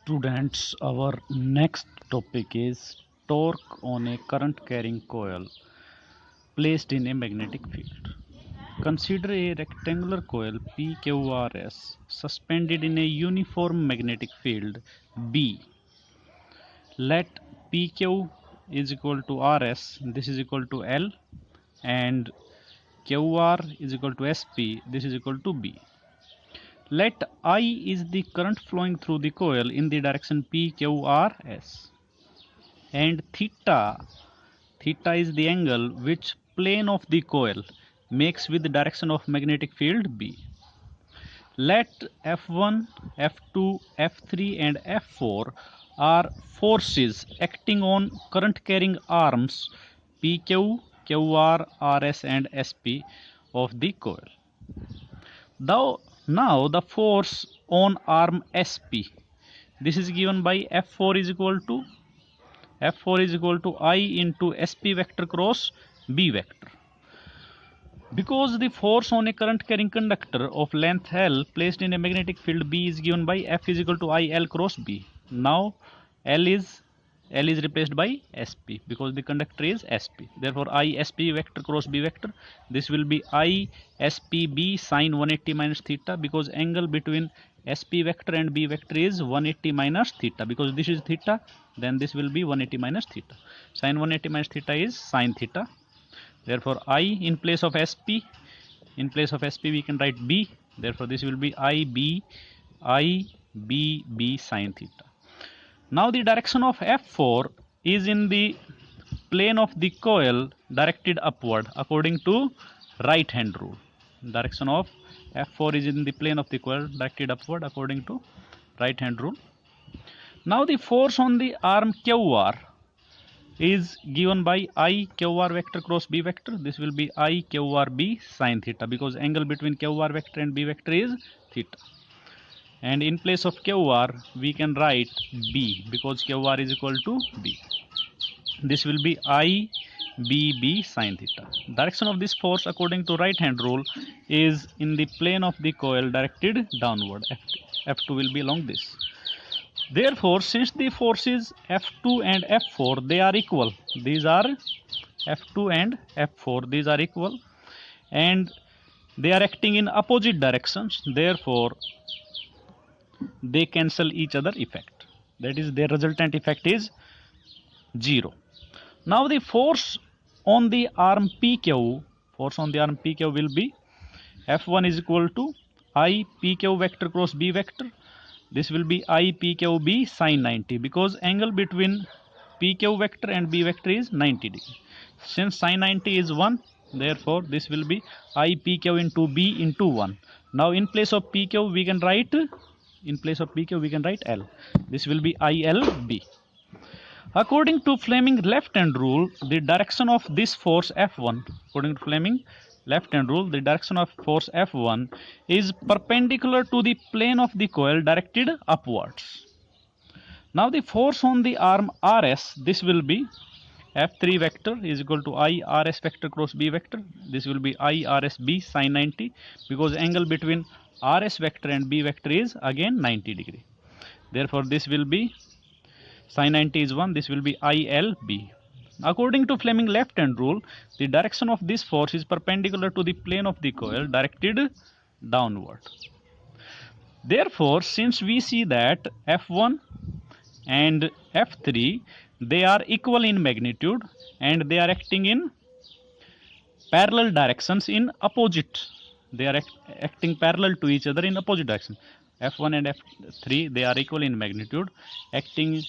Students, our next topic is torque on a current carrying coil placed in a magnetic field. Consider a rectangular coil PQRS suspended in a uniform magnetic field B. Let PQ is equal to RS, this is equal to L, and QR is equal to SP, this is equal to B. Let I is the current flowing through the coil in the direction PQRS, and theta is the angle which plane of the coil makes with the direction of magnetic field B. Let F1, F2, F3 and F4 are forces acting on current carrying arms PQ, QR, RS and SP of the coil. Now the force on arm SP, this is given by F4 is equal to I into SP vector cross B vector. Because the force on a current carrying conductor of length L placed in a magnetic field B is given by F is equal to IL cross B. Now L is replaced by SP because the conductor is SP. Therefore I SP vector cross B vector, this will be I SPB sine 180 minus theta, because angle between SP vector and B vector is 180 minus theta. Because this is theta, then this will be 180 minus theta. Sine 180 minus theta is sine theta. Therefore I in place of SP we can write B. Therefore this will be IB sine theta. Now the direction of F4 is in the plane of the coil directed upward according to right hand rule. Direction of F4 is in the plane of the coil directed upward according to right hand rule. Now the force on the arm QR is given by I QR vector cross B vector. This will be I QR B sine theta, because angle between QR vector and B vector is theta. And in place of QR we can write B, because QR is equal to B. This will be I B sine theta. Direction of this force according to right hand rule is in the plane of the coil directed downward. F2 will be along this. Therefore, since the forces F2 and F4 they are equal, these are F2 and F4, these are equal, and they are acting in opposite directions. Therefore they cancel each other effect, that is their resultant effect is 0. Now the force on the arm PQ will be F1 is equal to I PQ vector cross B vector. This will be I PQ B sine 90, because angle between PQ vector and B vector is 90 degree. Since sine 90 is 1, therefore this will be I PQ into B into 1. Now in place of PQ we can write L. This will be ILB. According to Fleming left hand rule, the direction of this force F1, according to Fleming left hand rule, the direction of force F1 is perpendicular to the plane of the coil directed upwards. Now the force on the arm RS, this will be F3 vector is equal to I RS vector cross B vector. This will be I RS B sine 90, because angle between RS vector and B vector is again 90 degree. Therefore this will be sine 90 is 1, this will be ILB. According to Fleming left hand rule, the direction of this force is perpendicular to the plane of the coil directed downward. Therefore, since we see that F1 and F3 they are equal in magnitude and they are acting in parallel directions in opposite, they are acting parallel to each other in opposite direction. F1 and F3 they are equal in magnitude, acting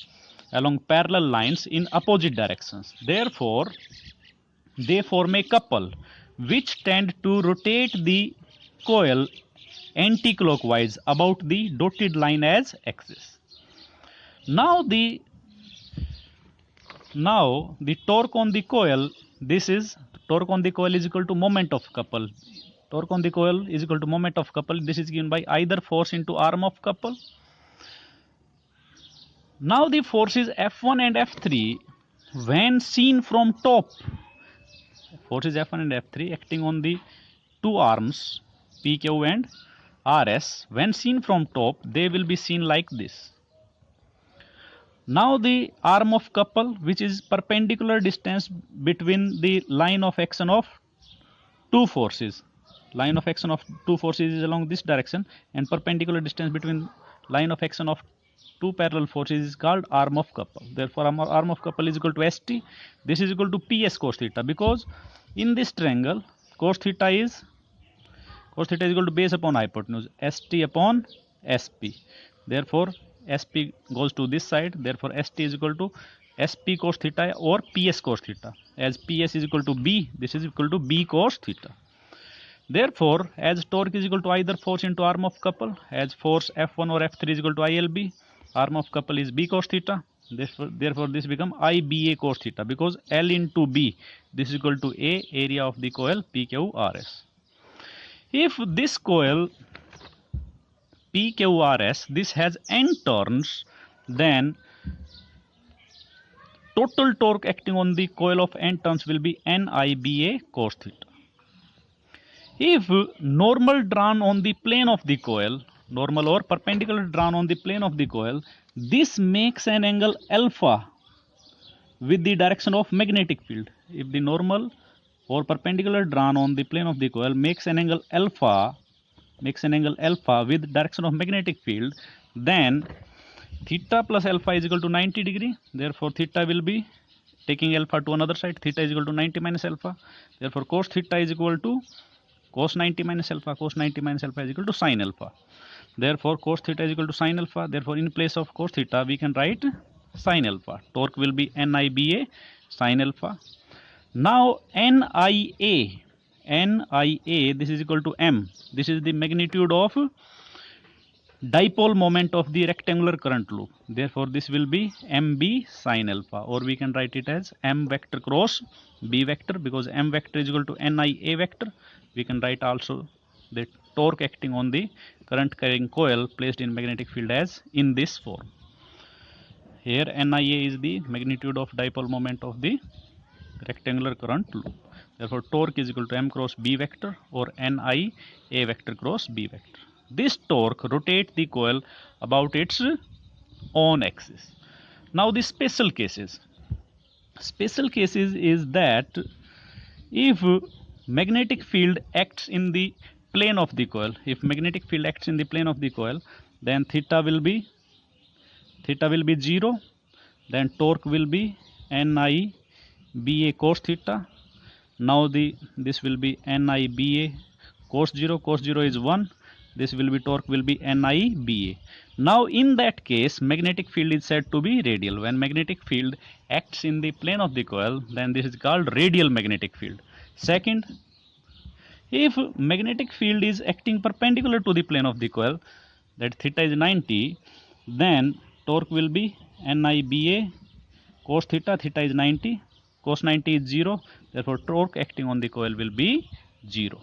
along parallel lines in opposite directions. Therefore they form a couple which tend to rotate the coil anti-clockwise about the dotted line as axis. Now the torque on the coil, this is torque on the coil is equal to moment of couple. Torque on the coil is equal to moment of couple. This is given by either force into arm of couple. Now the forces F1 and F3 when seen from top, forces F1 and F3 acting on the two arms PQ and RS, when seen from top they will be seen like this. Now the arm of couple, which is perpendicular distance between the line of action of two forces. Line of action of two forces is along this direction, and perpendicular distance between line of action of two parallel forces is called arm of couple. Therefore, arm of couple is equal to ST. This is equal to PS cos theta, because in this triangle cos theta is equal to base upon hypotenuse, ST upon SP. Therefore, SP goes to this side. Therefore, ST is equal to SP cos theta or PS cos theta. As PS is equal to B, this is equal to B cos theta. Therefore, as torque is equal to either force into arm of couple, as force F1 or F3 is equal to ILB, arm of couple is B cos theta. Therefore, this become IBA cos theta, because L into B, this is equal to A, area of the coil PQRS. If this coil PQRS, this has n turns, then total torque acting on the coil of n turns will be NIBA cos theta. If normal drawn on the plane of the coil, normal or perpendicular drawn on the plane of the coil, this makes an angle alpha with the direction of magnetic field. If the normal or perpendicular drawn on the plane of the coil makes an angle alpha with direction of magnetic field, then theta plus alpha is equal to 90 degree. Therefore, theta will be taking alpha to another side. Theta is equal to 90 minus alpha. Therefore, cos theta is equal to cos 90 minus alpha. Cos 90 minus alpha is equal to sin alpha. Therefore, cos theta is equal to sin alpha. Therefore, in place of cos theta, we can write sin alpha. Torque will be NIBA sin alpha. Now, NIA, this is equal to M. This is the magnitude of dipole moment of the rectangular current loop. Therefore, this will be MB sin alpha, or we can write it as M vector cross B vector, because M vector is equal to NIA vector. We can write also the torque acting on the current carrying coil placed in magnetic field as in this form. Here NIA is the magnitude of dipole moment of the rectangular current loop. Therefore, torque is equal to M cross B vector, or NIA vector cross B vector. This torque rotates the coil about its own axis. Now, the special cases. Special cases is that if magnetic field acts in the plane of the coil, then theta will be 0. Then torque will be NIBA cos theta. Now this will be NIBA cos 0. Cos 0 is 1. This will be torque will be NIBA. Now, in that case, magnetic field is said to be radial. When magnetic field acts in the plane of the coil, then this is called radial magnetic field. Second, if magnetic field is acting perpendicular to the plane of the coil, that theta is 90, then torque will be NIBA cos theta. Theta is 90. Cos 90 is 0. Therefore, torque acting on the coil will be 0.